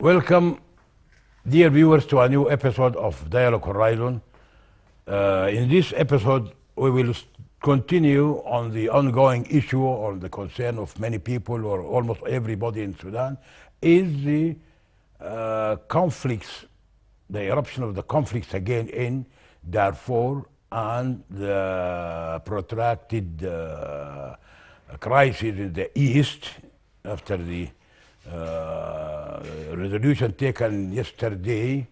Welcome, dear viewers, to a new episode of Dialogue Horizon. In this episode, we will continue on the ongoing issue or the concern of many people or almost everybody in Sudan is the conflicts, the eruption of the conflicts again in Darfur and the protracted crisis in the east after the resolution taken yesterday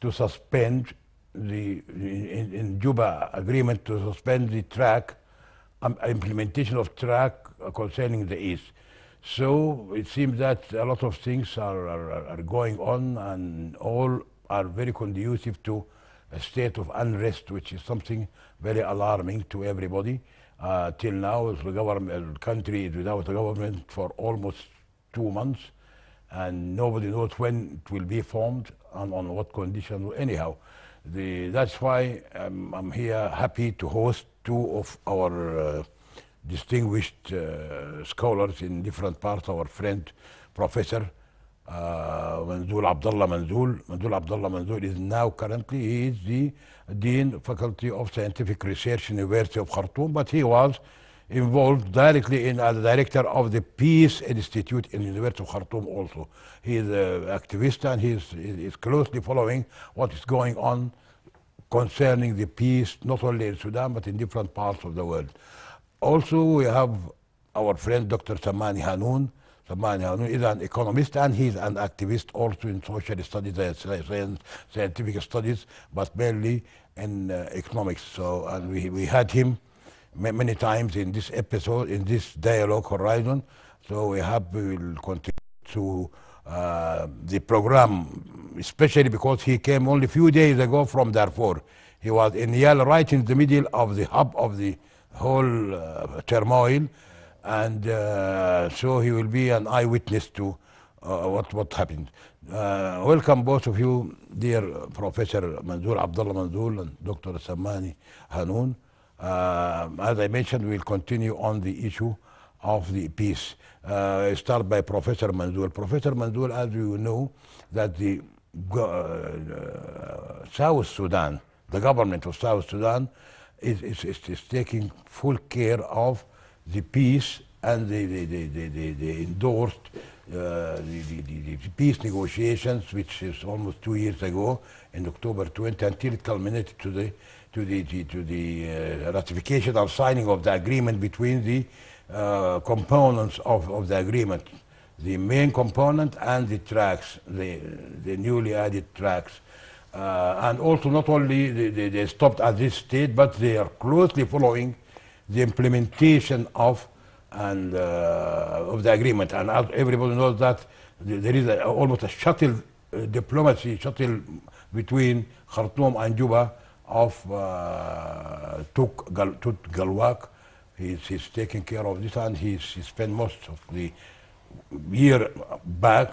to suspend in Yuba agreement to suspend the track implementation of track concerning the east. So it seems that a lot of things are going on, and all are very conducive to a state of unrest, which is something very alarming to everybody. Till now, the country is without a government for almost 2 months, and nobody knows when it will be formed and on what condition. Anyhow, that's why I'm here happy to host two of our distinguished scholars in different parts. Our friend, Professor Manzoul Abdullah Manzoul. Manzoul Abdullah Manzoul is now currently, he is the Dean Faculty of Scientific Research, University of Khartoum, but he was involved directly in as the director of the Peace Institute in the University of Khartoum also. He is an activist, and he is closely following what is going on concerning the peace, not only in Sudan, but in different parts of the world. Also, we have our friend Dr. Samani Hanoun. Samani Hanoun is an economist, and he's an activist also in social studies and scientific studies, but mainly in economics. So, and we had him many times in this episode, in this Dialogue Horizon. So we will continue to the program, especially because he came only a few days ago from Darfur. He was in Yale, right in the middle of the hub of the whole turmoil, and so he will be an eyewitness to what happened. Welcome both of you, dear Professor Manzoul Abdullah Manzoul and Dr. Samani Hanoun. As I mentioned, we'll continue on the issue of the peace. I start by Professor Manzoul. Professor Manzoul, as you know, that the South Sudan, the government of South Sudan is taking full care of the peace, and they endorsed the peace negotiations, which is almost 2 years ago in October 20, until it culminated to the ratification or signing of the agreement between the components of the agreement, the main component and the tracks, the newly added tracks. And also, not only they stopped at this stage, but they are closely following the implementation of the agreement. And as everybody knows that there is almost a shuttle diplomacy between Khartoum and Yuba of Tut Galwak. He's taking care of this, and he spent most of the year back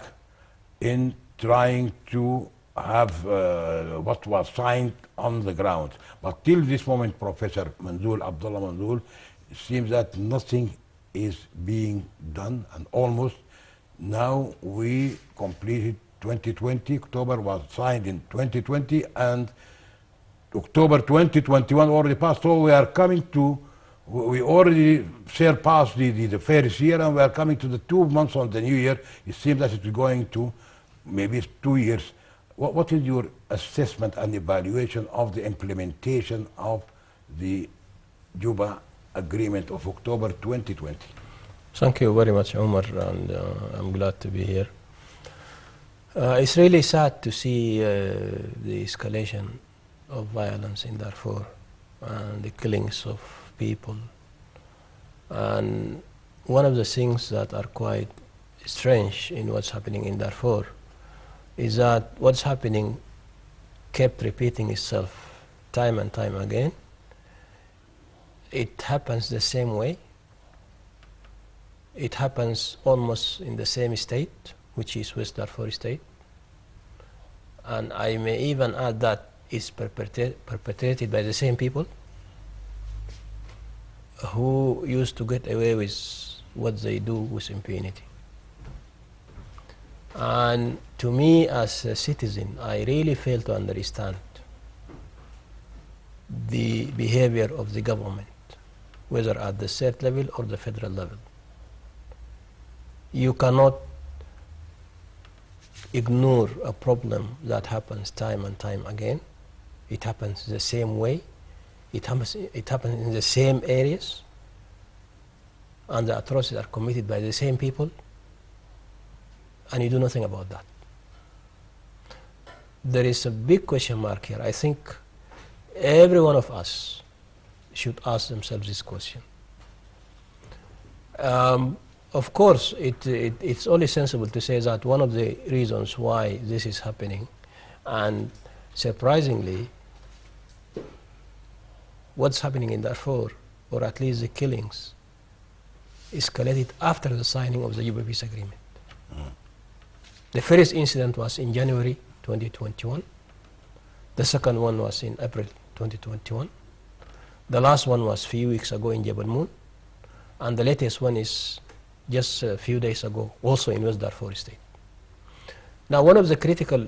in trying to have what was signed on the ground. But till this moment, Professor Manzoul Abdullah Manzoul, it seems that nothing is being done, and almost now we completed 2020. October was signed in 2020, and October 2021 already passed. So we are coming to, we already surpassed the first year, and we are coming to the 2 months on the new year. It seems that it is going to maybe 2 years. What is your assessment and evaluation of the implementation of the Juba Agreement of October 2020? Thank you very much, Omar, and I'm glad to be here. It's really sad to see the escalation of violence in Darfur and the killings of people. And one of the things that are quite strange in what's happening in Darfur is that what's happening kept repeating itself time and time again. It happens the same way. It happens almost in the same state, which is West Darfur state. And I may even add that it's perpetrated by the same people who used to get away with what they do with impunity. And to me, as a citizen, I really fail to understand the behavior of the government, whether at the state level or the federal level. You cannot ignore a problem that happens time and time again. It happens the same way. It happens in the same areas. And the atrocities are committed by the same people. And you do nothing about that. There is a big question mark here. I think every one of us should ask themselves this question. Of course, it's only sensible to say that one of the reasons why this is happening, and surprisingly, what's happening in Darfur, or at least the killings, escalated after the signing of the Yuba peace agreement. The first incident was in January 2021. The second one was in April 2021. The last one was a few weeks ago in Jebel Moon. And the latest one is just a few days ago, also in West Darfur State. Now, one of the critical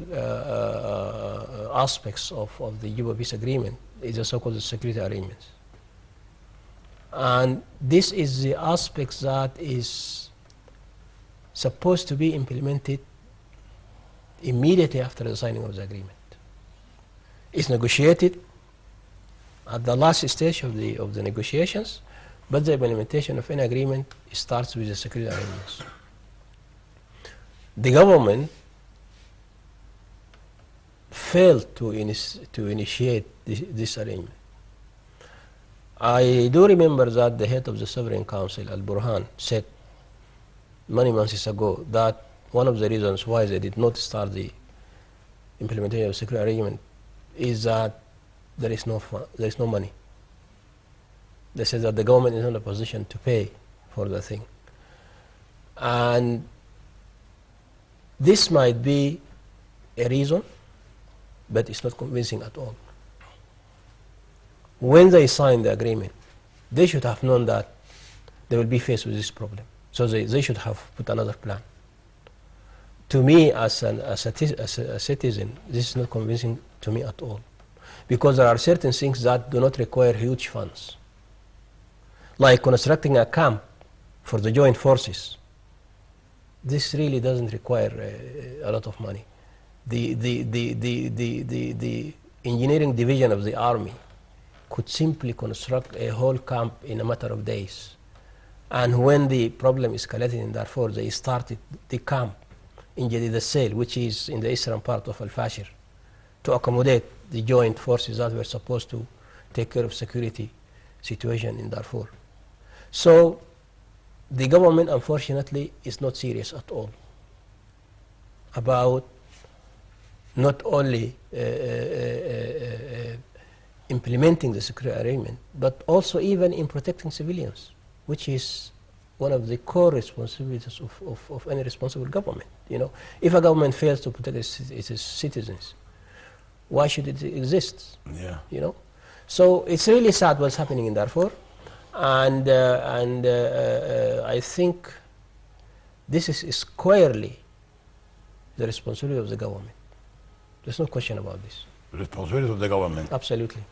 aspects of the Yuba peace agreement is the so-called security arrangements. And this is the aspect that is supposed to be implemented immediately after the signing of the agreement. It's negotiated at the last stage of the negotiations, but the implementation of any agreement starts with the security arrangements. The government failed to initiate this arrangement. I do remember that the head of the Sovereign Council, Al-Burhan, said many months ago that one of the reasons why they did not start the implementation of the security arrangement is that there is no money. They said that the government is not in a position to pay for the thing. And this might be a reason, but it's not convincing at all. When they signed the agreement, they should have known that they will be faced with this problem. So they should have put another plan. To me, as a citizen, this is not convincing to me at all. Because there are certain things that do not require huge funds. Like constructing a camp for the joint forces. This really doesn't require a lot of money. The engineering division of the army could simply construct a whole camp in a matter of days. And when the problem escalated in Darfur, they started the camp in Jadid al-Sail, which is in the eastern part of Al-Fashir, to accommodate the joint forces that were supposed to take care of security situation in Darfur. So the government, unfortunately, is not serious at all about not only implementing the security arrangement, but also even in protecting civilians, which is one of the core responsibilities of any responsible government. You know, if a government fails to protect its citizens, why should it exist? Yeah. You know, so it's really sad what's happening in Darfur, and I think this is squarely the responsibility of the government. There's no question about this. Responsibility of the government. Absolutely.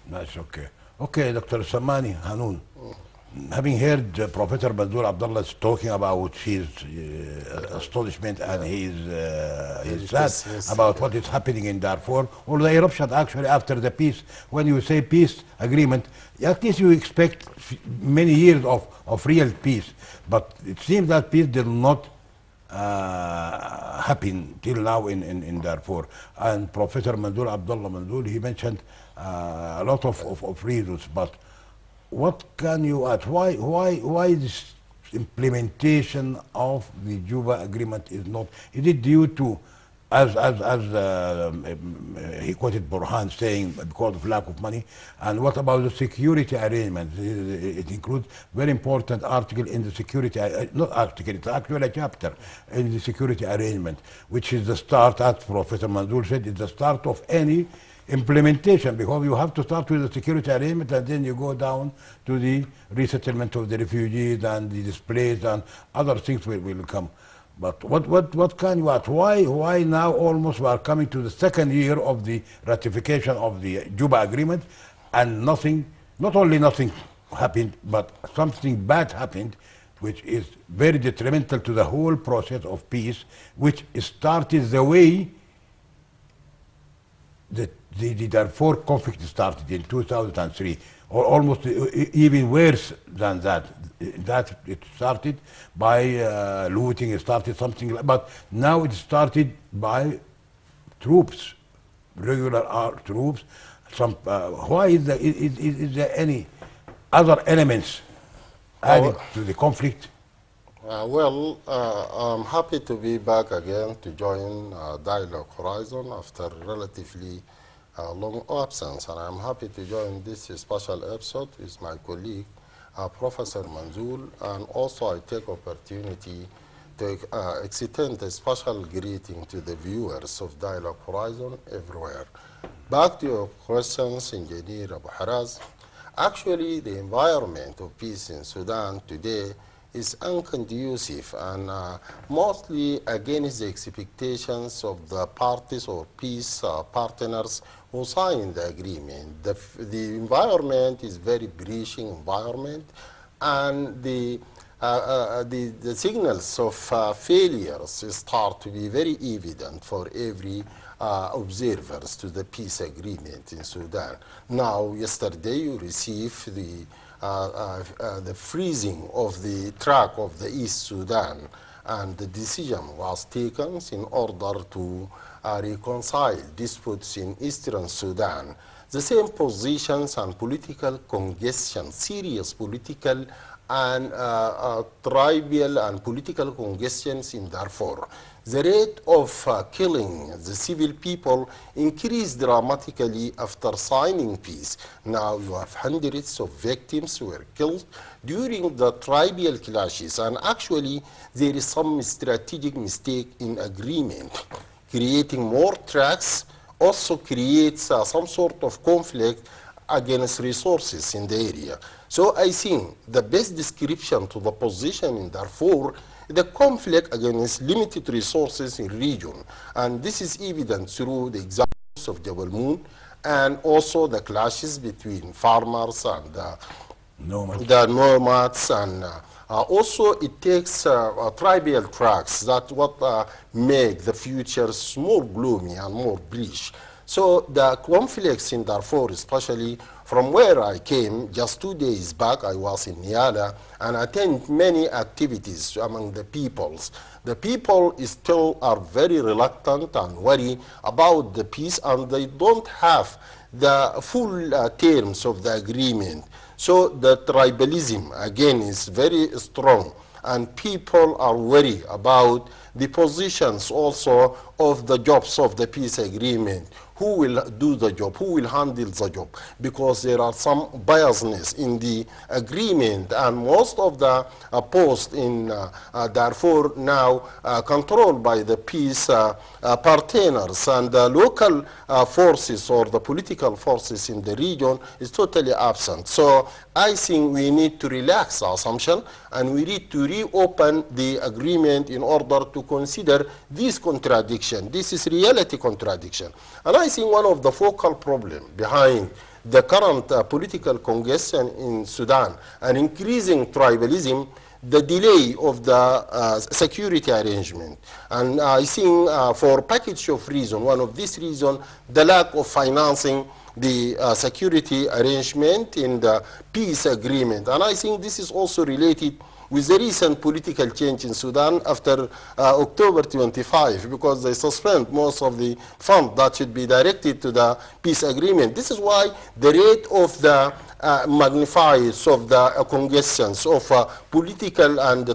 That's okay. Okay, Dr. Samani Hanoun. Having heard Professor Manzoor Abdullah talking about his astonishment and his sad about what is happening in Darfur, or the eruption actually after the peace, when you say peace agreement, at least you expect many years of real peace. But it seems that peace did not happen till now in Darfur. And Professor Manzoor Abdullah Manzoor, he mentioned a lot of reasons, but what can you add? Why this implementation of the Juba agreement is not? Is it due to, as he quoted Burhan saying, because of lack of money? And what about the security arrangement? It includes very important article in the security, not article, it's actually a chapter in the security arrangement, which is the start, as Professor Manzoor said, it's the start of any implementation, because you have to start with the security arrangement and then you go down to the resettlement of the refugees and the displaced and other things will come. But what can you add? Why now almost we are coming to the second year of the ratification of the Juba agreement, and nothing, not only nothing happened, but something bad happened, which is very detrimental to the whole process of peace, which started the way the Darfur conflict started in 2003, or almost even worse than that. That it started by looting, it started something, but now it started by troops, regular troops. Some why is there any other elements added to the conflict? I'm happy to be back again to join Dialogue Horizon after relatively long absence, and I'm happy to join this special episode with my colleague, Professor Manzul, and also I take opportunity to extend a special greeting to the viewers of Dialogue Horizon everywhere. Back to your questions, Engineer Abu Haraz. Actually, the environment of peace in Sudan today is unconducive and mostly against the expectations of the parties or peace partners who signed the agreement. The environment is very breaching environment, and the signals of failures start to be very evident for every observers to the peace agreement in Sudan. Now, yesterday you received the freezing of the track of the East Sudan, and the decision was taken in order to reconcile disputes in Eastern Sudan. The same positions and political congestion, serious political and tribal and political congestions in Darfur. The rate of killing the civil people increased dramatically after signing peace. Now you have hundreds of victims who were killed during the tribal clashes, and actually there is some strategic mistake in agreement. Creating more tracks also creates some sort of conflict against resources in the area. So I think the best description to the position in Darfur, the conflict against limited resources in region, and this is evident through the examples of Jabal Moon and also the clashes between farmers and the nomads, and also it takes tribal tracks that what make the futures more gloomy and more bleak. So the conflicts in Darfur, especially from where I came, just 2 days back, I was in Niala and attend many activities among the peoples. The people still are very reluctant and worried about the peace, and they don't have the full terms of the agreement. So the tribalism, again, is very strong, and people are worried about the positions also of the jobs of the peace agreement. Who will do the job? Who will handle the job? Because there are some biasness in the agreement, and most of the posts in Darfur now controlled by the peace partners, and the local forces or the political forces in the region is totally absent. So I think we need to relax our assumption, and we need to reopen the agreement in order to consider this contradiction. This is reality contradiction. And I think one of the focal problems behind the current political congestion in Sudan and increasing tribalism, the delay of the security arrangement. And I think for a package of reasons, one of these reasons, the lack of financing the security arrangement in the peace agreement. And I think this is also related with the recent political change in Sudan after October 25, because they suspend most of the funds that should be directed to the peace agreement. This is why the rate of the magnifies of the congestions of political and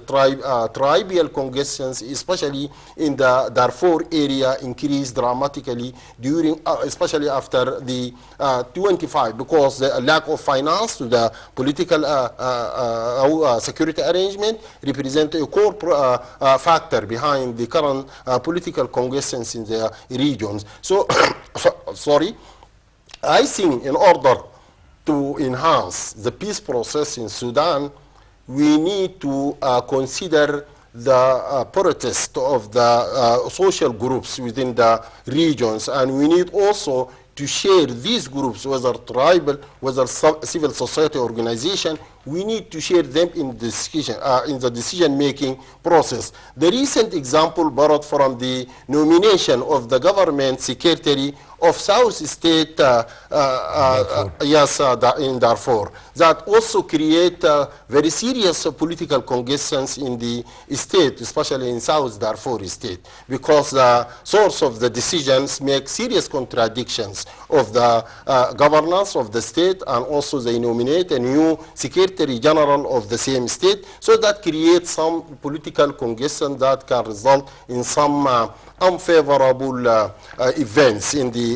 tribal congestions, especially in the Darfur area, increased dramatically during, especially after the 25, because the lack of finance to the political security arrangement represent a core factor behind the current political congestions in the regions. So, sorry, I think in order to enhance the peace process in Sudan, we need to consider the protest of the social groups within the regions, and we need also to share these groups, whether tribal, whether civil society organization, we need to share them in the decision-making process. The recent example borrowed from the nomination of the government secretary of South State, in Darfur, that also create very serious political congestions in the state, especially in South Darfur state, because the source of the decisions make serious contradictions of the governance of the state, and also they nominate a new Secretary General of the same state, so that creates some political congestion that can result in some unfavorable events in the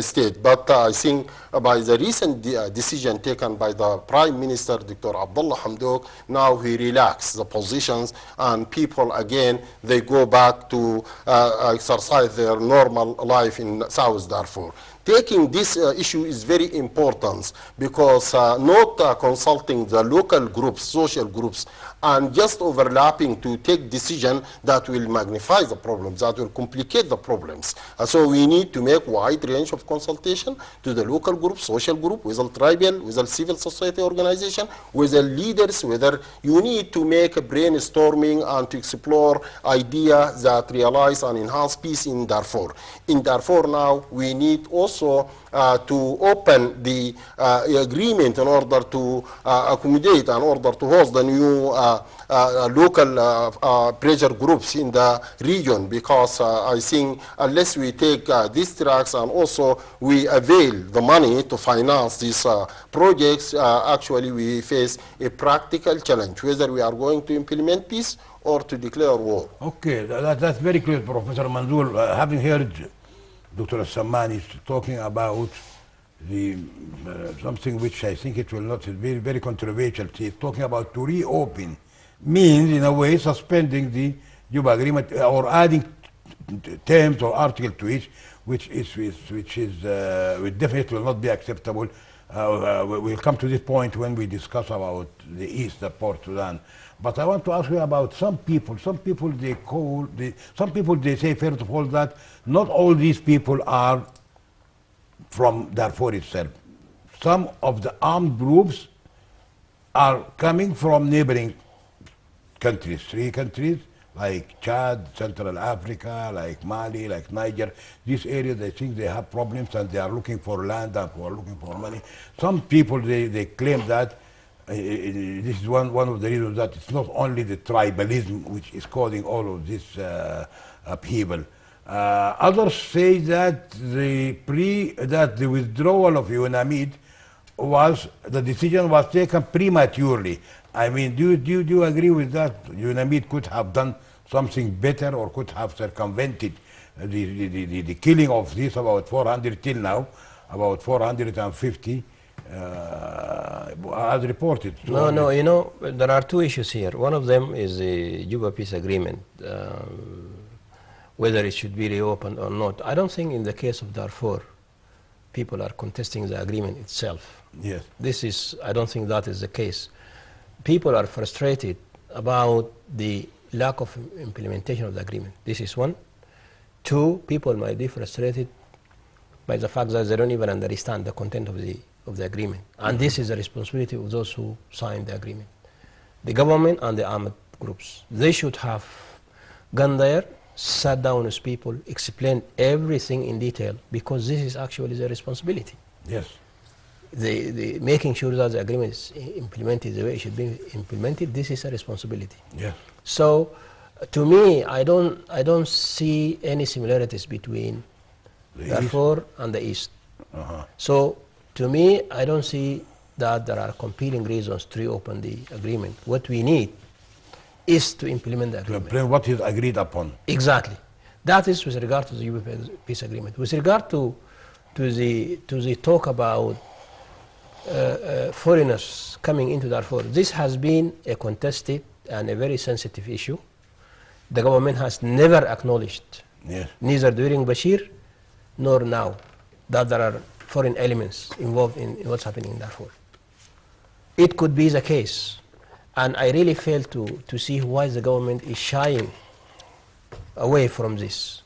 state. But I think by the recent decision taken by the Prime Minister, Dr. Abdullah Hamdok, now he relaxed the positions, and people again, they go back to exercise their normal life in South Darfur. Taking this issue is very important, because not consulting the local groups, social groups, and just overlapping to take decision that will magnify the problems, that will complicate the problems. So we need to make wide range of consultation to the local group, social group, with the tribal, with the civil society organization, with the leaders, whether you need to make a brainstorming and to explore ideas that realize and enhance peace in Darfur. In Darfur now, we need also to open the agreement in order to accommodate, in order to host the new local pressure groups in the region, because I think unless we take these tracks and also we avail the money to finance these projects, actually we face a practical challenge, whether we are going to implement peace or to declare war. Okay, that's very clear, Professor Manzoor. Having heard Dr. Sammani talking about the something which I think it will not be very controversial. He's talking about to reopen, means in a way suspending the Yuba agreement or adding terms or article to it, which definitely will not be acceptable. We'll come to this point when we discuss about the East, the Port Sudan. But I want to ask you about some people. Some people they say first of all that not all these people are from Darfur itself. Some of the armed groups are coming from neighboring countries, 3 countries, like Chad, Central Africa, like Mali, like Niger. These areas, I think they have problems and they are looking for land and are looking for money. Some people, they claim that this is one of the reasons that it's not only the tribalism which is causing all of this upheaval. Others say that the withdrawal of UNAMID the decision was taken prematurely. I mean, do you agree with that? UNAMID could have done something better or could have circumvented the killing of this about 400 till now, about 450 as reported. No, you know, there are 2 issues here. One of them is the Yuba peace agreement, whether it should be reopened or not. I don't think in the case of Darfur, people are contesting the agreement itself. Yes. I don't think that is the case. People are frustrated about the lack of implementation of the agreement. This is one. 2, people might be frustrated by the fact that they don't even understand the content of the agreement. And this is the responsibility of those who signed the agreement. The government and the armed groups. They should have gone there, sat down with people, explained everything in detail, because this is actually their responsibility. Yes. The making sure that the agreement is implemented the way it should be implemented, this is a responsibility. Yes. So, to me, I don't see any similarities between Darfur and the East. So, to me, I don't see that there are compelling reasons to reopen the agreement. What we need is to implement the agreement. To implement what is agreed upon. Exactly. That is with regard to the Yuba peace agreement. With regard to the talk about foreigners coming into Darfur, this has been a contested and a very sensitive issue. The government has never acknowledged, neither during Bashir nor now, that there are foreign elements involved in what's happening in Darfur. It could be the case, And I really fail to see why the government is shying away from this.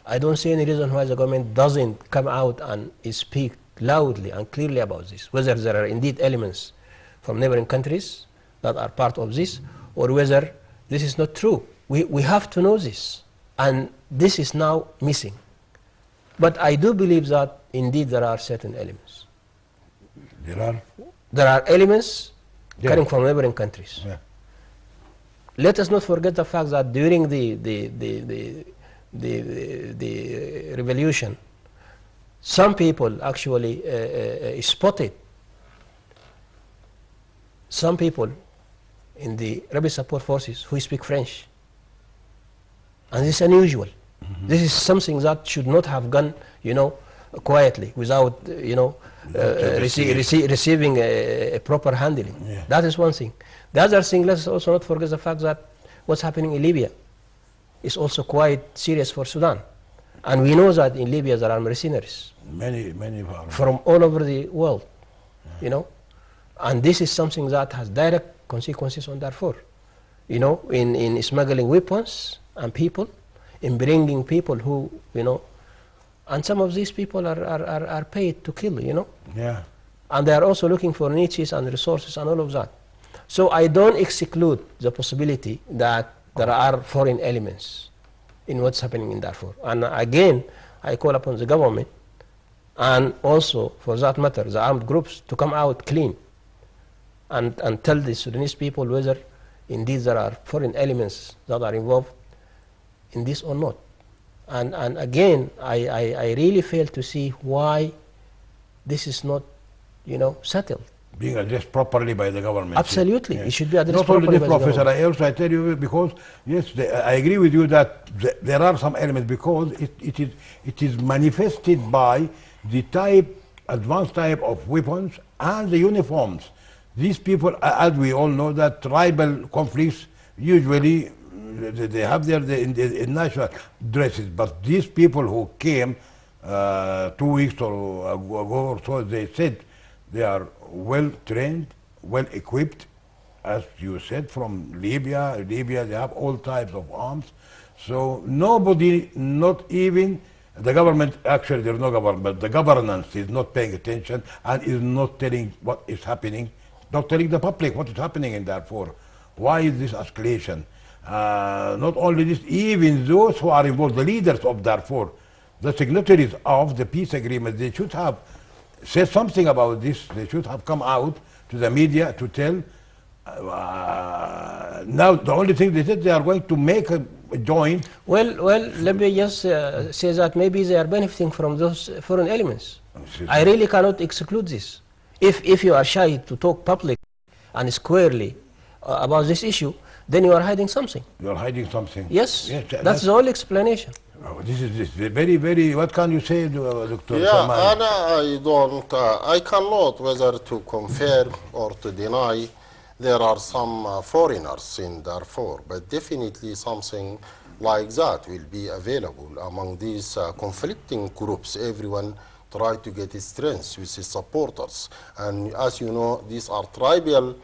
I don't see any reason why the government doesn't come out and speak loudly and clearly about this, whether there are indeed elements from neighboring countries that are part of this, or whether this is not true. We have to know this, and this is now missing. But I do believe that indeed there are certain elements. There are elements coming from neighboring countries. Yeah. Let us not forget the fact that during the revolution, some people actually spotted some people in the rebel support forces who speak French. And this is unusual. This is something that should not have gone, quietly, without, receiving a proper handling. Yeah. That is one thing. The other thing, let's also not forget the fact that what's happening in Libya is also quite serious for Sudan. And we know that in Libya there are mercenaries. Many From all over the world, And this is something that has direct consequences on Darfur. In smuggling weapons and people, in bringing people who, and some of these people are paid to kill, Yeah. And they are also looking for niches and resources and all of that. So I don't exclude the possibility that there are foreign elements in what's happening in Darfur. And again, I call upon the government, and also, for that matter, the armed groups, to come out clean and tell the Sudanese people whether indeed there are foreign elements that are involved in this or not. And again, I really fail to see why this is not, settled. Being addressed properly by the government. Absolutely, Yeah. it should be addressed Not properly only by this, the Professor, government. I tell you because, yes, I agree with you that there are some elements, because it is manifested by the advanced type of weapons and the uniforms. These people, as we all know, that tribal conflicts usually they have their national dresses, but these people who came 2 weeks ago or so, they said they are well trained, well equipped, as you said, from Libya. Libya, they have all types of arms. So nobody, not even the government, actually there's no government, but the governance is not paying attention and is not telling what is happening, not telling the public what is happening in Darfur. Why is this escalation? Not only this, even those who are involved, the leaders of Darfur, the signatories of the peace agreement, they should have said something about this. They should have come out to the media to tell. Now the only thing they said, they are going to make a joint. Well, let me just say that maybe they are benefiting from those foreign elements. I really cannot exclude this. If you are shy to talk publicly and squarely about this issue, then you are hiding something. You are hiding something. Yes, that's the only explanation. Oh, this is very, very, what can you say, Dr. Yeah, Salman? I cannot whether to confirm or to deny there are some foreigners in Darfur, but definitely something like that will be available among these conflicting groups. Everyone try to get his strength with his supporters. And as you know, these are tribal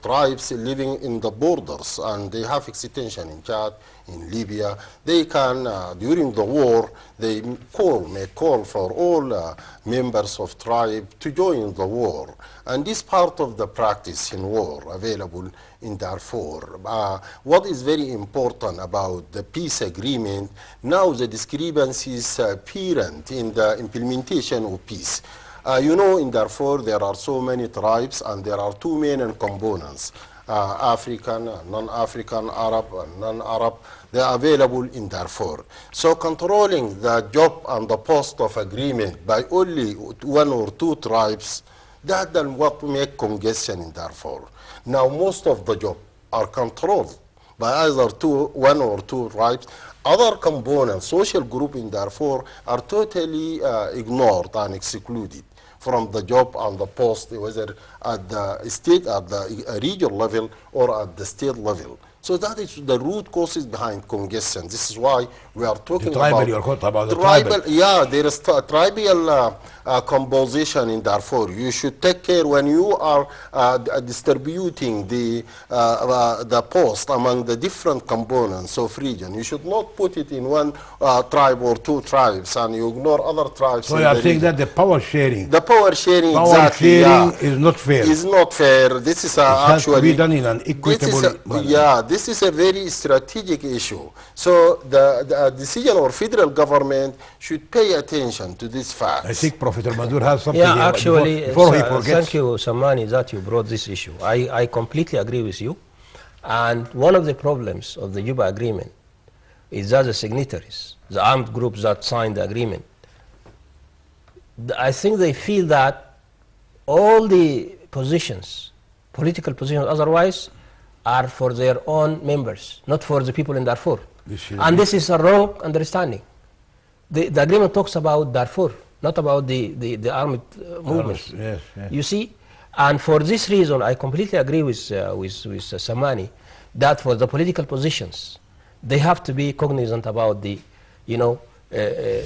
tribes living in the borders, and they have extension in Chad, in Libya. They can, during the war, they may call for all members of tribe to join the war. And this part of the practice in war available in Darfur. What is very important about the peace agreement, now the discrepancies apparent in the implementation of peace. In Darfur there are so many tribes, and there are two main components, African, non-African, Arab, and non-Arab. They are available in Darfur. So controlling the job and the post of agreement by only one or two tribes, that then what make congestion in Darfur. Now most of the job are controlled by either one or two tribes. Other components, social group in Darfur, are totally ignored and excluded from the job and the post, whether at the state, at the regional level, or at the state level. So that is the root causes behind congestion. This is why we are talking tribal, you're talking about the tribal. Yeah, there is tribal composition in Darfur. You should take care when you are distributing the post among the different components of region. You should not put it in one tribe or two tribes and you ignore other tribes. So you are saying that the power sharing. The power sharing, power exactly, sharing is not fair. Is not fair. This is has actually to be done in an equitable manner. Yeah, this is a very strategic issue. So the decision of federal government should pay attention to this fact. I think Professor Madur has something yeah, here actually, before he forgets. Thank you, Samani, that you brought this issue. I completely agree with you. And one of the problems of the Yuba agreement is that the signatories, the armed groups that signed the agreement, I think they feel that all the positions, political positions otherwise, are for their own members, not for the people in Darfur. And this is a wrong understanding. The agreement talks about Darfur, not about the armed movements. Yes, yes. You see? And for this reason, I completely agree with Samani that for the political positions, they have to be cognizant about the,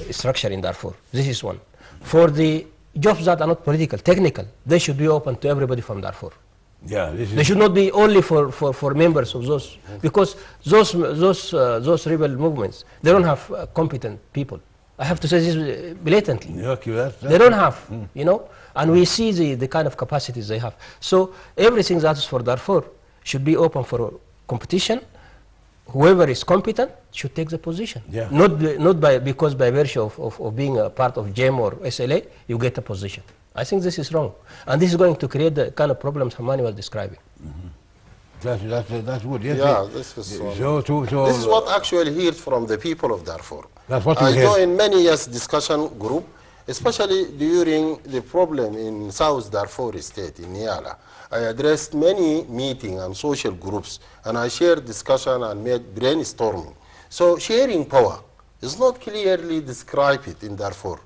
structure in Darfur. This is one. For the jobs that are not political, technical, they should be open to everybody from Darfur. Yeah, they should not be only for members of those, because those rebel movements, they don't have competent people. I have to say this blatantly. They don't have, and we see the kind of capacities they have. So everything that is for Darfur should be open for competition. Whoever is competent should take the position. Yeah. Because by virtue of being a part of GEM or SLA, you get a position. I think this is wrong. And this is going to create the kind of problems Hamani was describing. Mm-hmm. That's good. Yes, yeah, this is this is what actually heard from the people of Darfur. That's what I go in many years discussion group, especially during the problem in South Darfur state, in Niala. I addressed many meetings and social groups, and I shared discussion and made brainstorming. So sharing power is not clearly described in Darfur.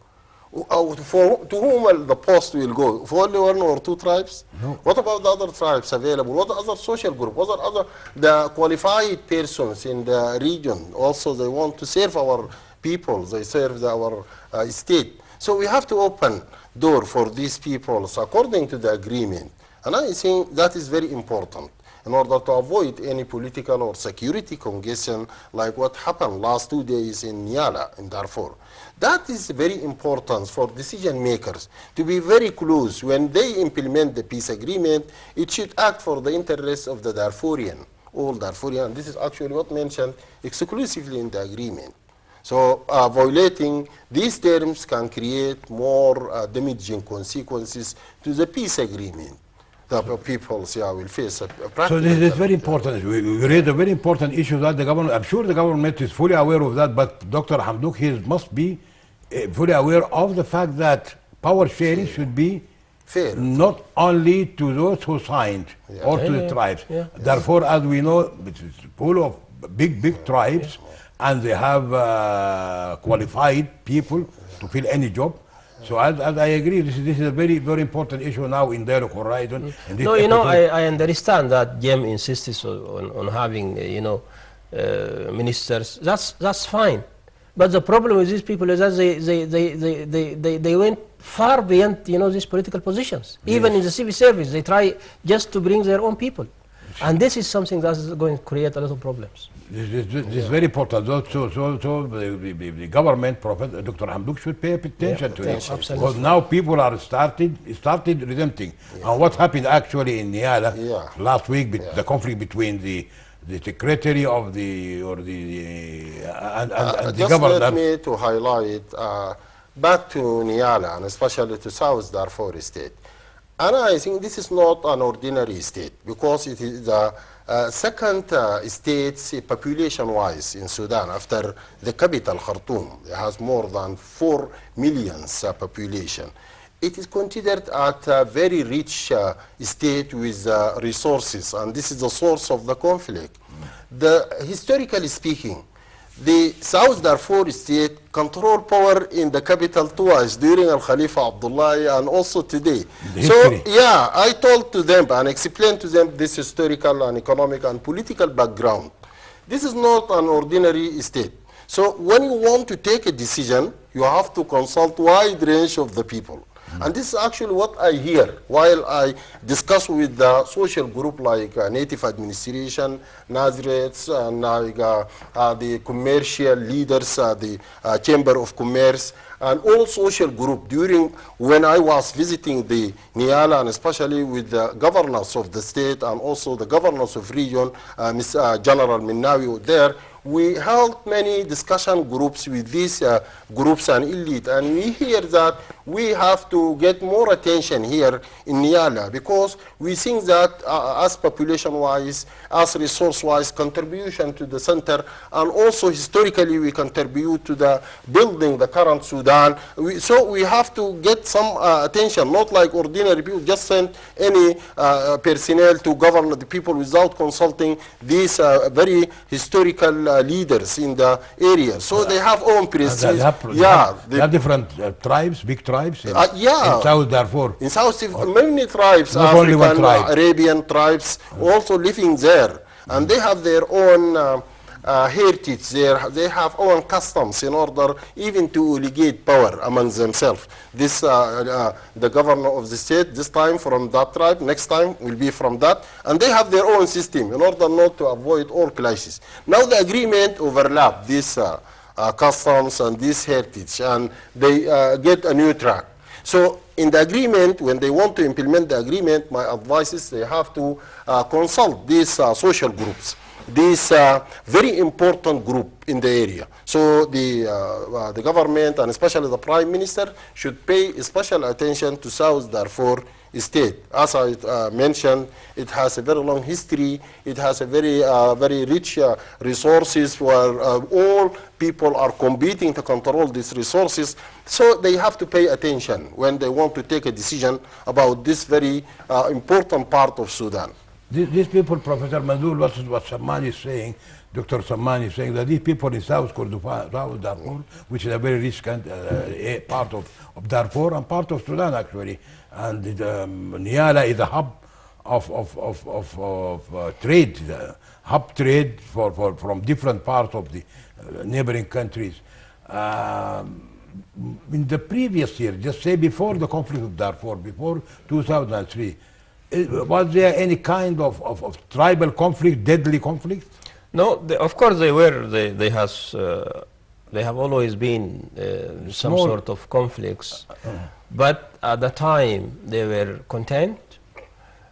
To whom the post will go? For only one or two tribes? No. What about the other tribes available? What other social group? What other the qualified persons in the region? Also, they want to serve our people. They serve our state. So we have to open door for these peoples according to the agreement. And I think that is very important in order to avoid any political or security congestion like what happened last 2 days in Niala, in Darfur. That is very important for decision makers to be very close. When they implement the peace agreement, it should act for the interests of the Darfurian, all Darfurian. This is actually what mentioned exclusively in the agreement. So violating these terms can create more damaging consequences to the peace agreement. The people will face a practical. So this is very important. We raised a very important issue that the government, I'm sure the government is fully aware of that, but Dr. Hamdouk, he must be fully aware of the fact that power sharing should be fair, not only to those who signed or to the tribes. Therefore, as we know, it is full of big tribes, and they have qualified people to fill any job. So as I agree, this is a very important issue now in Dialogue Horizon. No, I understand that GEM insists on having, ministers. That's fine. But the problem with these people is that they went far beyond, these political positions. Yes. Even in the civil service, they try just to bring their own people. And this is something that is going to create a lot of problems. This is very important. So the government, Professor Dr. Hamdouk, should pay attention to it. Absolutely. Because now people are started resenting. And what happened actually in Niala last week, the conflict between the secretary of the just government. Let me to highlight back to Niala and especially to South Darfur state. And I think this is not an ordinary state because it is the second state population-wise in Sudan after the capital Khartoum. It has more than 4 million population. It is considered a very rich state with resources, and this is the source of the conflict. Historically speaking, the South Darfur state control power in the capital twice during Al-Khalifa Abdullah and also today. So, yeah, I told to them and explained to them this historical and economic and political background. This is not an ordinary state. So when you want to take a decision, you have to consult wide range of the people. And this is actually what I hear while I discuss with the social group like Native Administration, Nazareth, and the commercial leaders, the Chamber of Commerce, and all social group during when I was visiting the Niala, and especially with the governors of the state and also the governors of region, General Minnawi there. We held many discussion groups with these groups and elite, and we hear that we have to get more attention here in Niala because we think that as population-wise, as resource-wise, contribution to the center, and also historically we contribute to the building the current Sudan. So we have to get some attention, not like ordinary people just send any personnel to govern the people without consulting these very historical leaders in the area. So they have own prestige. They have different tribes, big tribes in South Darfur. In South, many tribes, not African, only one tribe. Arabian tribes, also living there. And they have their own heritage there. They have own customs in order even to delegate power among themselves. This, the governor of the state, this time from that tribe, next time will be from that. And they have their own system in order not to avoid all clashes. Now the agreement overlap these customs and this heritage, and they get a new track. So in the agreement, when they want to implement the agreement, my advice is they have to consult these social groups, this very important group in the area. So the government and especially the Prime Minister should pay special attention to South Darfur state. As I mentioned, it has a very long history. It has a very rich resources where all people are competing to control these resources. So they have to pay attention when they want to take a decision about this very important part of Sudan. These people, Professor Manzul, what Sammani is saying, Dr. Sammani is saying that these people in South Darfur, which is a very rich part of Darfur and part of Sudan actually, and Niala is a hub of trade, hub trade from different parts of the neighboring countries. In the previous year, just say before the conflict of Darfur, before 2003, was there any kind of tribal conflict, deadly conflict? No, of course they were. They have always been some sort of conflicts, but at the time they were contained.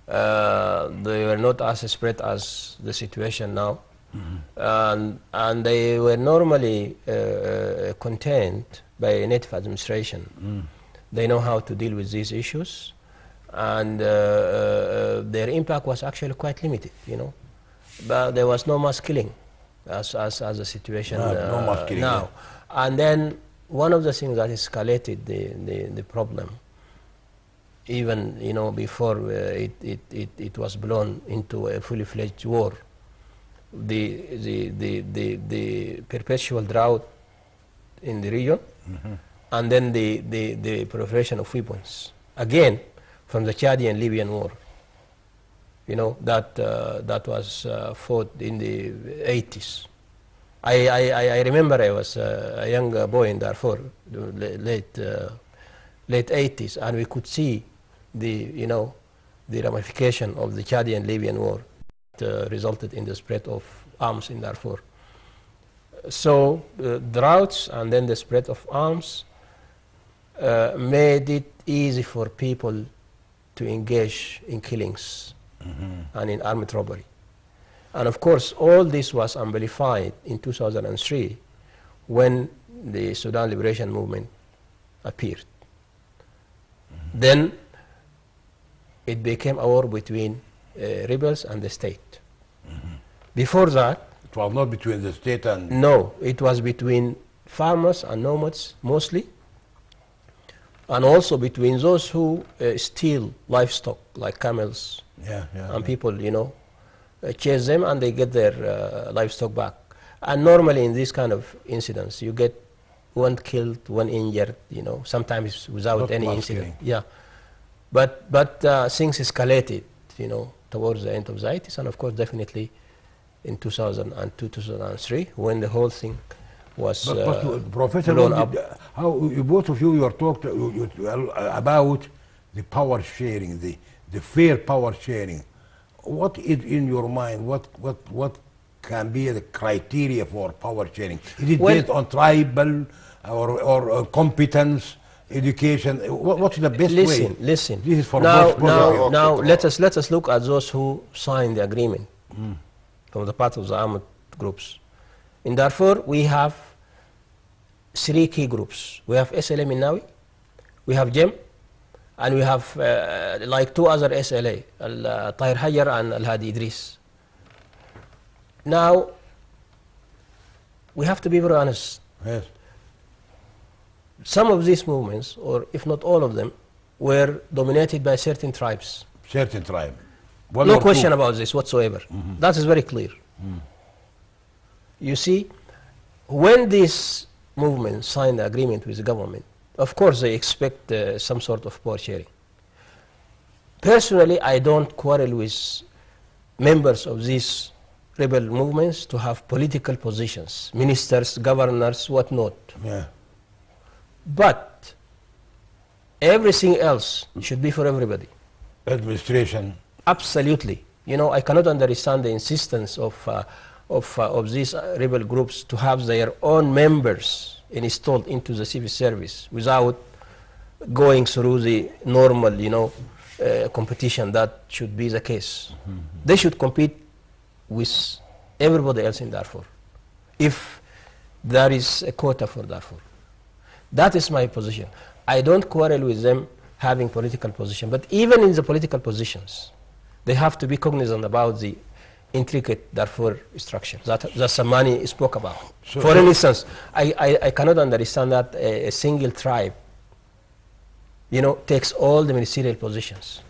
They were not as spread as the situation now, and they were normally contained by native administration. They know how to deal with these issues, and their impact was actually quite limited, you know. But there was no mass killing as the situation no mass killing now. Yeah. And then one of the things that escalated the problem, even, you know, before it was blown into a fully fledged war, the perpetual drought in the region, and then the proliferation of weapons, again from the Chadian Libyan war, you know, that was fought in the 80s. I remember I was a young boy in Darfur, late 80s, and we could see the ramification of the Chadian Libyan war that resulted in the spread of arms in Darfur. So droughts and then the spread of arms made it easy for people to engage in killings and in armed robbery. And of course, all this was amplified in 2003 when the Sudan Liberation Movement appeared. Then it became a war between rebels and the state. Before that, it was not between the state and... No, it was between farmers and nomads mostly, and also between those who steal livestock like camels, and people, you know, chase them and they get their livestock back. And normally in these kind of incidents, you get one killed, one injured, sometimes without Not any much incident. killing. Yeah. But things escalated, towards the end of the 80s, and of course definitely in 2002, 2003, when the whole thing was Professor, blown up. how both of you are talking about the power sharing, the fair power sharing. What is in your mind? What can be the criteria for power sharing? Is it based on tribal or competence, education? What's the best way? Listen. This is for now let us look at those who signed the agreement from the part of the armed groups. In Darfur, we have 3 key groups. We have SLA Minnawi, we have JEM, and we have like 2 other SLA, Tahir Hajar and Al-Hadi Idris. Now, we have to be very honest. Yes. Some of these movements, or if not all of them, were dominated by certain tribes. Certain tribe. No question about this whatsoever. That is very clear. You see, when these movements signed the agreement with the government, of course they expect some sort of power sharing. Personally, I don't quarrel with members of these rebel movements to have political positions, ministers, governors, whatnot. Yeah. But everything else should be for everybody. Administration. Absolutely. I cannot understand the insistence of these rebel groups to have their own members installed into the civil service without going through the normal, competition that should be the case. They should compete with everybody else in Darfur if there is a quota for Darfur. That is my position. I don't quarrel with them having political position, but even in the political positions, they have to be cognizant about the intricate Darfur structure that Samani spoke about. So for instance, I cannot understand that a single tribe, takes all the ministerial positions,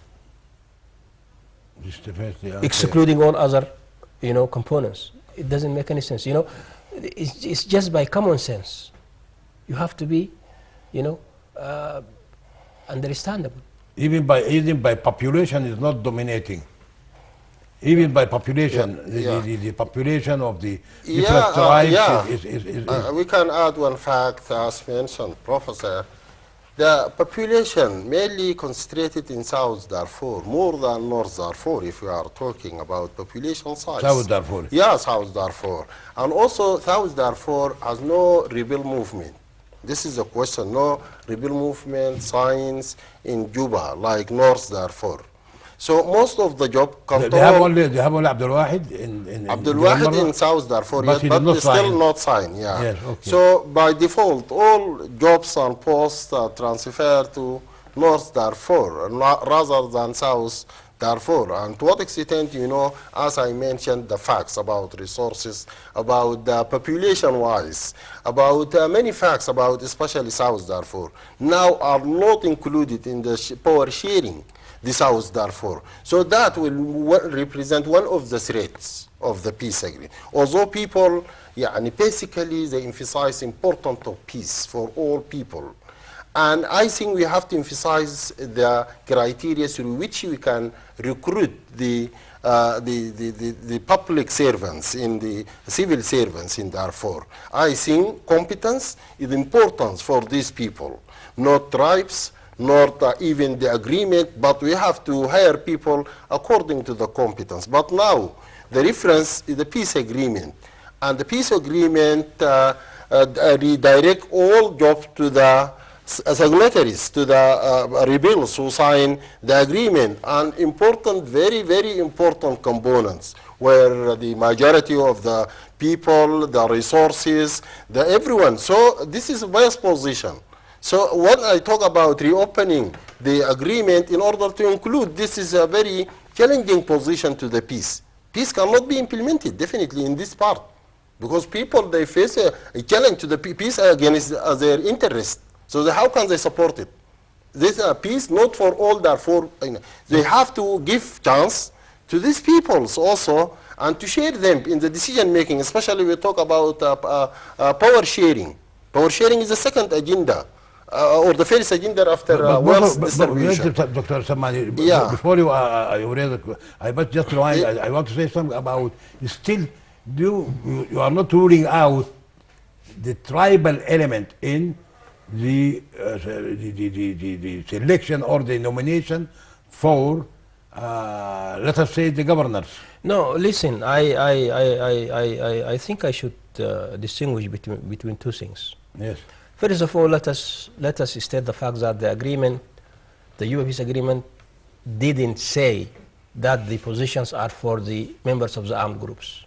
excluding all other, components. It doesn't make any sense. It's just by common sense. You have to be, understandable. Even by population is not dominating. Even by population, the population of the different tribes is we can add one fact, as mentioned, Professor. The population mainly concentrated in South Darfur, more than North Darfur, if we are talking about population size. South Darfur. Yeah, South Darfur. And also, South Darfur has no rebel movement. This is the question. No rebel movement signs in Yuba, like North Darfur. So most of the job control. They have only Abdul Wahid in Abdul Wahid in South Darfur, but still not signed. Yeah. Yes, okay. So by default, all jobs and posts are transferred to North Darfur rather than South Darfur. And to what extent, as I mentioned, the facts about resources, about the population-wise, about many facts about especially South Darfur, now are not included in the power sharing. The South Darfur. So that will represent one of the threats of the peace agreement. Although people, basically they emphasize importance of peace for all people. And I think we have to emphasize the criteria through which we can recruit the public servants, in the civil servants in Darfur. I think competence is important for these people, not tribes, not even the agreement, but we have to hire people according to the competence. But now, the reference is the peace agreement. And the peace agreement redirect all jobs to the signatories, to the rebels who sign the agreement. And important, very, very important components, where the majority of the people, the resources, everyone. So this is the best position. So when I talk about reopening the agreement in order to include, this is a very challenging position to the peace. Peace cannot be implemented, definitely, in this part. Because people, they face a challenge to the peace against their interest. So how can they support it? This is a peace not for all Darfur. They have to give chance to these peoples also, and to share them in the decision making, especially we talk about power sharing. Power sharing is the second agenda, or the first agenda after wealth distribution. Dr. Samani, Yeah. before you raise I must just remind, I want to say something about, still, you are not ruling out the tribal element in the selection or the nomination for, let us say, the governors. No, listen, I think I should distinguish between two things. Yes. First of all, let us state the fact that the agreement, the Yuba peace agreement, didn't say that the positions are for the members of the armed groups.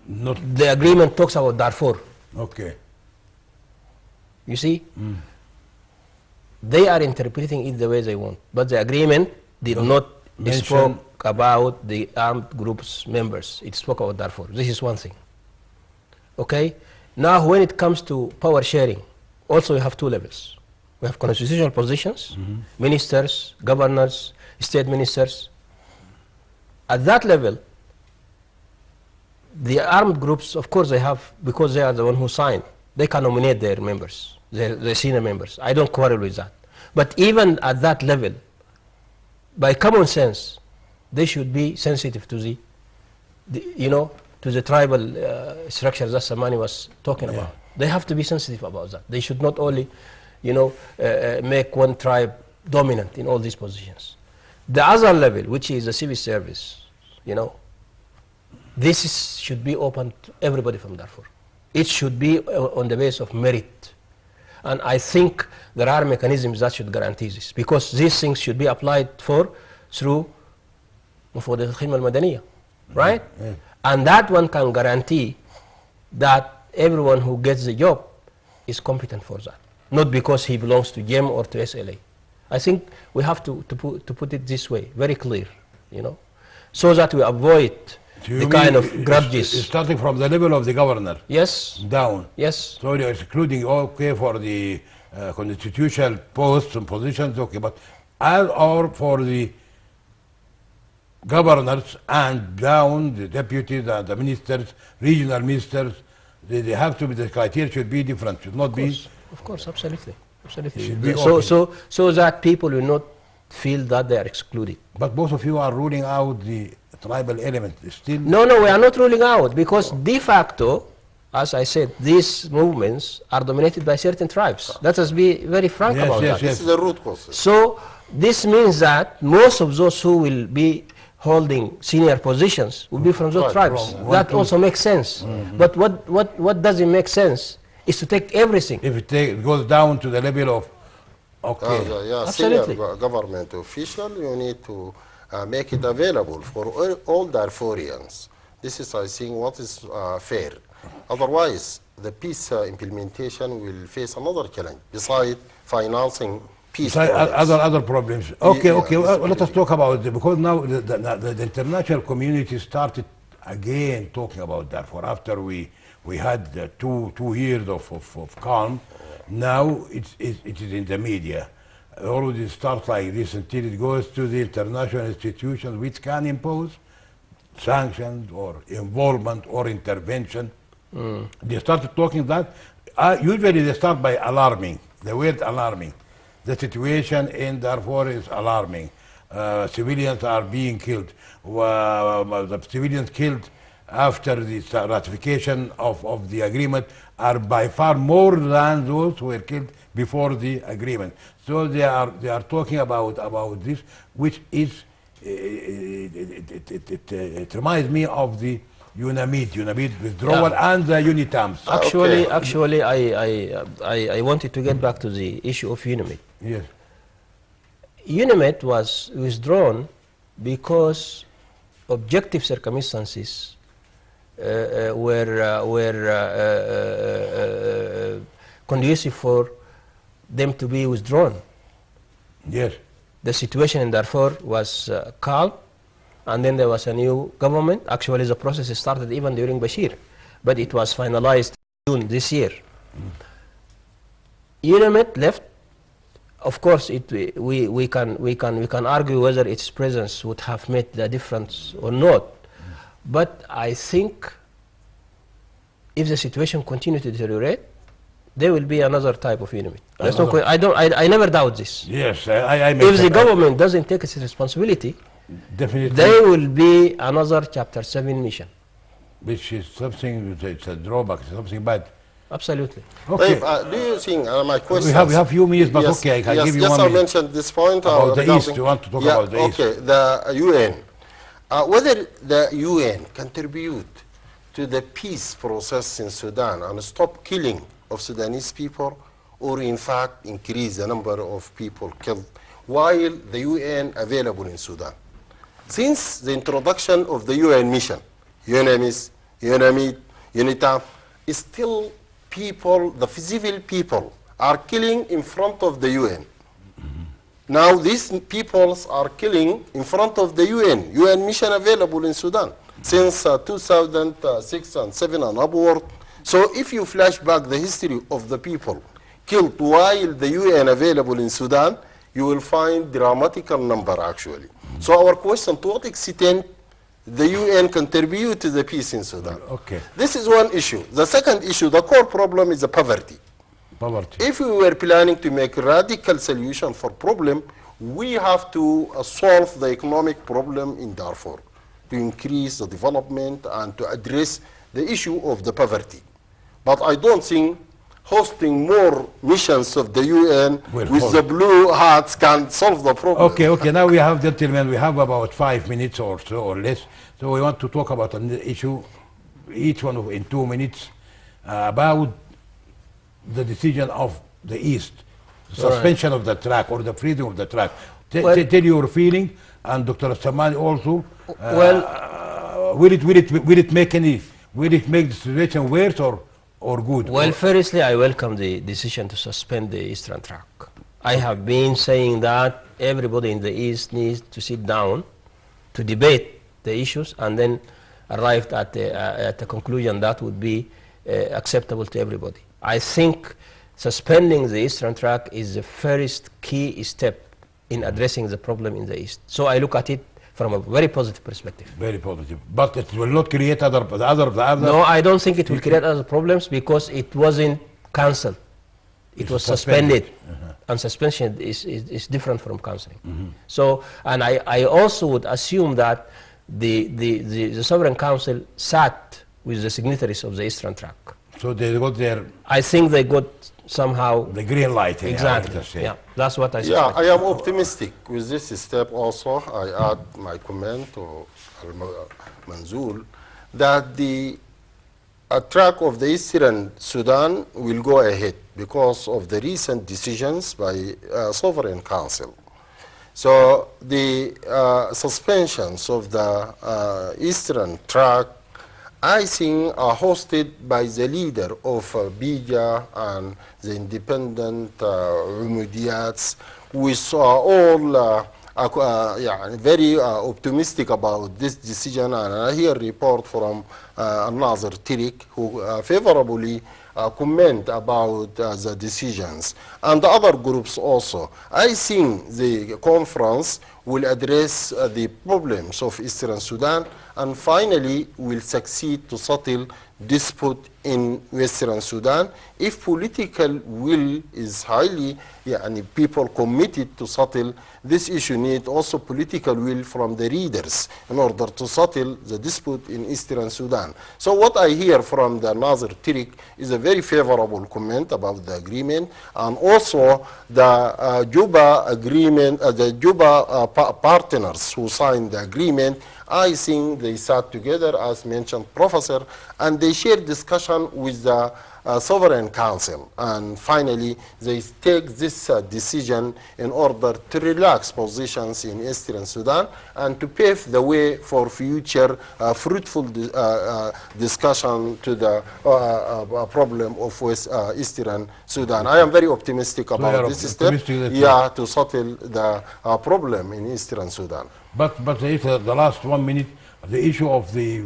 Not. The agreement talks about Darfur. Okay. You see? They are interpreting it the way they want, but the agreement did not spoke about the armed groups members. It spoke about Darfur. This is one thing. Okay? Now, when it comes to power sharing, also we have two levels. We have constitutional positions, ministers, governors, state ministers. At that level, the armed groups, of course, they have, because they are the one who signed, they can nominate their members, their senior members. I don't quarrel with that. But even at that level, by common sense, they should be sensitive to the to the tribal structures that Samani was talking about. They have to be sensitive about that. They should not only, make one tribe dominant in all these positions. The other level, which is the civil service, this should be open to everybody from Darfur. It should be on the basis of merit. And I think there are mechanisms that should guarantee this, because these things should be applied through the Khidma al-Madaniyah, right? And that one can guarantee that everyone who gets the job is competent for that, not because he belongs to GEM or to SLA. I think we have to put it this way, very clear, so that we avoid the kind of grudges. Starting from the level of the governor. Yes. Down. Yes. So you're excluding, okay, for the constitutional posts and positions, okay, but or for the governors and down, the deputies and the ministers, regional ministers, they have to be, the criteria should be different, should not be. Of course, absolutely. Absolutely. Should be so that people will not feel that they are excluded. But both of you are ruling out the tribal element still. No, we are not ruling out, because de facto, as I said, these movements are dominated by certain tribes. Let us be very frank about that. This is the root cause. So this means that most of those who will be holding senior positions will be from those tribes. That also makes sense. But what doesn't make sense is to take everything. If it goes down to the level of, okay. Senior government official, you need to make it available for all Darfurians. This is, I think, what is fair. Otherwise, the peace implementation will face another challenge besides financing peace projects. Other problems. Okay, well, let us talk about it, because now the international community started again talking about Darfur after we had 2 years of calm. Now it is in the media. Already start like this until it goes to the international institutions which can impose sanctions or involvement or intervention. They started talking that. Usually they start by alarming, the word alarming. The situation in Darfur is alarming. Civilians are being killed. The civilians killed after the ratification of the agreement are by far more than those who were killed before the agreement. So they are talking about this, which is it reminds me of the UNAMID withdrawal and the UNITAMS. Actually, I wanted to get back to the issue of UNAMID. Yes. UNAMID was withdrawn because objective circumstances were conducive for them to be withdrawn. Yes. The situation in Darfur was calm, and then there was a new government. Actually, the process started even during Bashir, but it was finalized in June this year. UNAMID left of course, we can argue whether its presence would have made the difference or not. But I think if the situation continues to deteriorate, there will be another type of enemy. There's no I never doubt this. Yes, if the government doesn't take its responsibility, definitely there will be another Chapter 7 mission. Which is something, it's a drawback, something bad. Absolutely. Okay. Do you think, my question... We have few minutes, but yes, okay, I can give you yes, 1 I minute. mentioned this point. About the East, you want to talk about the East. Okay, the UN. Whether the UN contribute to the peace process in Sudan and stop killing of Sudanese people, or in fact increase the number of people killed while the UN available in Sudan. Since the introduction of the UN mission, UNAMIS, UNAMID, UNITAM, still people, the civil people, are killing in front of the UN. Now these peoples are killing in front of the UN mission available in Sudan since 2006 and 7 and upward. So if you flash back the history of the people killed while the UN available in Sudan, you will find dramatical number actually. So our question, to what extent the UN contribute to the peace in Sudan? Okay. This is one issue. The second issue, the core problem is the poverty. Poverty. If we were planning to make a radical solution for problem, we have to solve the economic problem in Darfur, to increase the development and to address the issue of the poverty. But I don't think hosting more missions of the UN with the blue hats can solve the problem. Okay, now we have, gentlemen, we have about 5 minutes or so or less. So we want to talk about an issue, each one in 2 minutes, about the decision of the East, suspension of the track or the freedom of the track. Tell your feeling, and Dr. Samani also. Will it make the situation worse or good? Well, firstly, I welcome the decision to suspend the Eastern track. I have been saying that everybody in the East needs to sit down to debate the issues and then arrive at a conclusion that would be acceptable to everybody. I think suspending the Eastern track is the first key step in addressing the problem in the East. So I look at it from a very positive perspective. Very positive. But it will not create other... No, I don't think it will create other problems because it wasn't cancelled. It was suspended. And suspension is different from cancelling. So, and I also would assume that the Sovereign Council sat with the signatories of the Eastern track. So they got their... I think they got somehow... the green light. Exactly. Yeah, that's what I said. Yeah, I am optimistic with this step also. I add my comment to Manzul that the track of the Eastern Sudan will go ahead because of the recent decisions by Sovereign Council. So the suspensions of the Eastern track, I think, are hosted by the leader of Bija and the independent Umudiyats, with all very optimistic about this decision. And I hear a report from Nazir Tirik, who favorably comment about the decisions, and the other groups also. I think the conference will address the problems of Eastern Sudan and finally will succeed to settle dispute in Western Sudan if political will is highly, people committed to settle this issue. Need also political will from the leaders in order to settle the dispute in Eastern Sudan. So what I hear from the Nazir Tirik is a very favorable comment about the agreement, and also the Yuba agreement, the Yuba partners who signed the agreement. I think they sat together, as mentioned, Professor, and they shared discussion with the Sovereign Council. And finally, they take this decision in order to relax positions in Eastern Sudan and to pave the way for future fruitful discussion to the problem of Eastern Sudan. I am very optimistic about this step, to settle the problem in Eastern Sudan. But the last 1 minute, the issue of the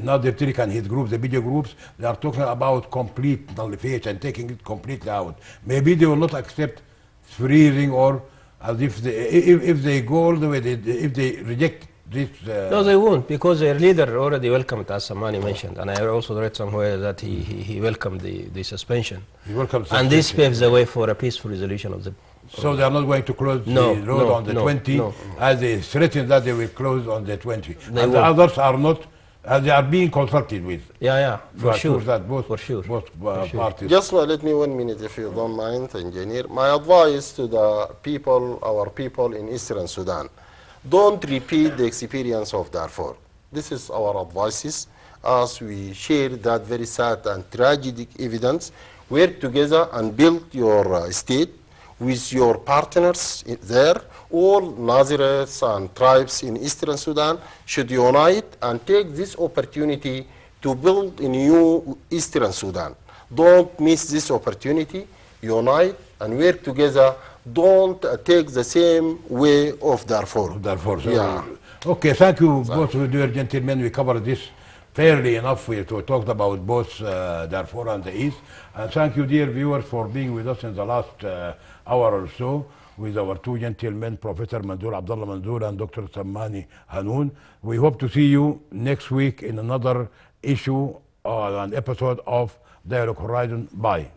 Nadir Tirik and his groups, the media groups, they are talking about complete nullification, taking it completely out. Maybe they will not accept freezing, or as if if they go all the way, if they reject this. No, they won't, because their leader already welcomed, as Samani mentioned, and I also read somewhere that he welcomed the suspension. He welcomes and this suspension. paves the way for a peaceful resolution of the So they are not going to close the road on the 20, as they threatened that they will close on the 20. They and won't. the others are not, they are being consulted with. Yeah, for sure. That both, For sure. both For sure. parties. Just let me 1 minute, if you don't mind, Engineer. My advice to the people, our people in Eastern Sudan, don't repeat the experience of Darfur. This is our advices as we share that very sad and tragic evidence. Work together and build your state with your partners there. All Nazirets and tribes in Eastern Sudan should unite and take this opportunity to build a new Eastern Sudan. Don't miss this opportunity. Unite and work together. Don't take the same way of Darfur. Darfur. So Yeah. Okay, thank you both, dear gentlemen. We covered this fairly enough. We talked about both Darfur and the East. And thank you, dear viewers, for being with us in the last hour or so with our two gentlemen, Professor Mandur Abdullah Mandur and Dr. Sammani Hanoun. We hope to see you next week in another issue or an episode of Dialogue Horizon. Bye.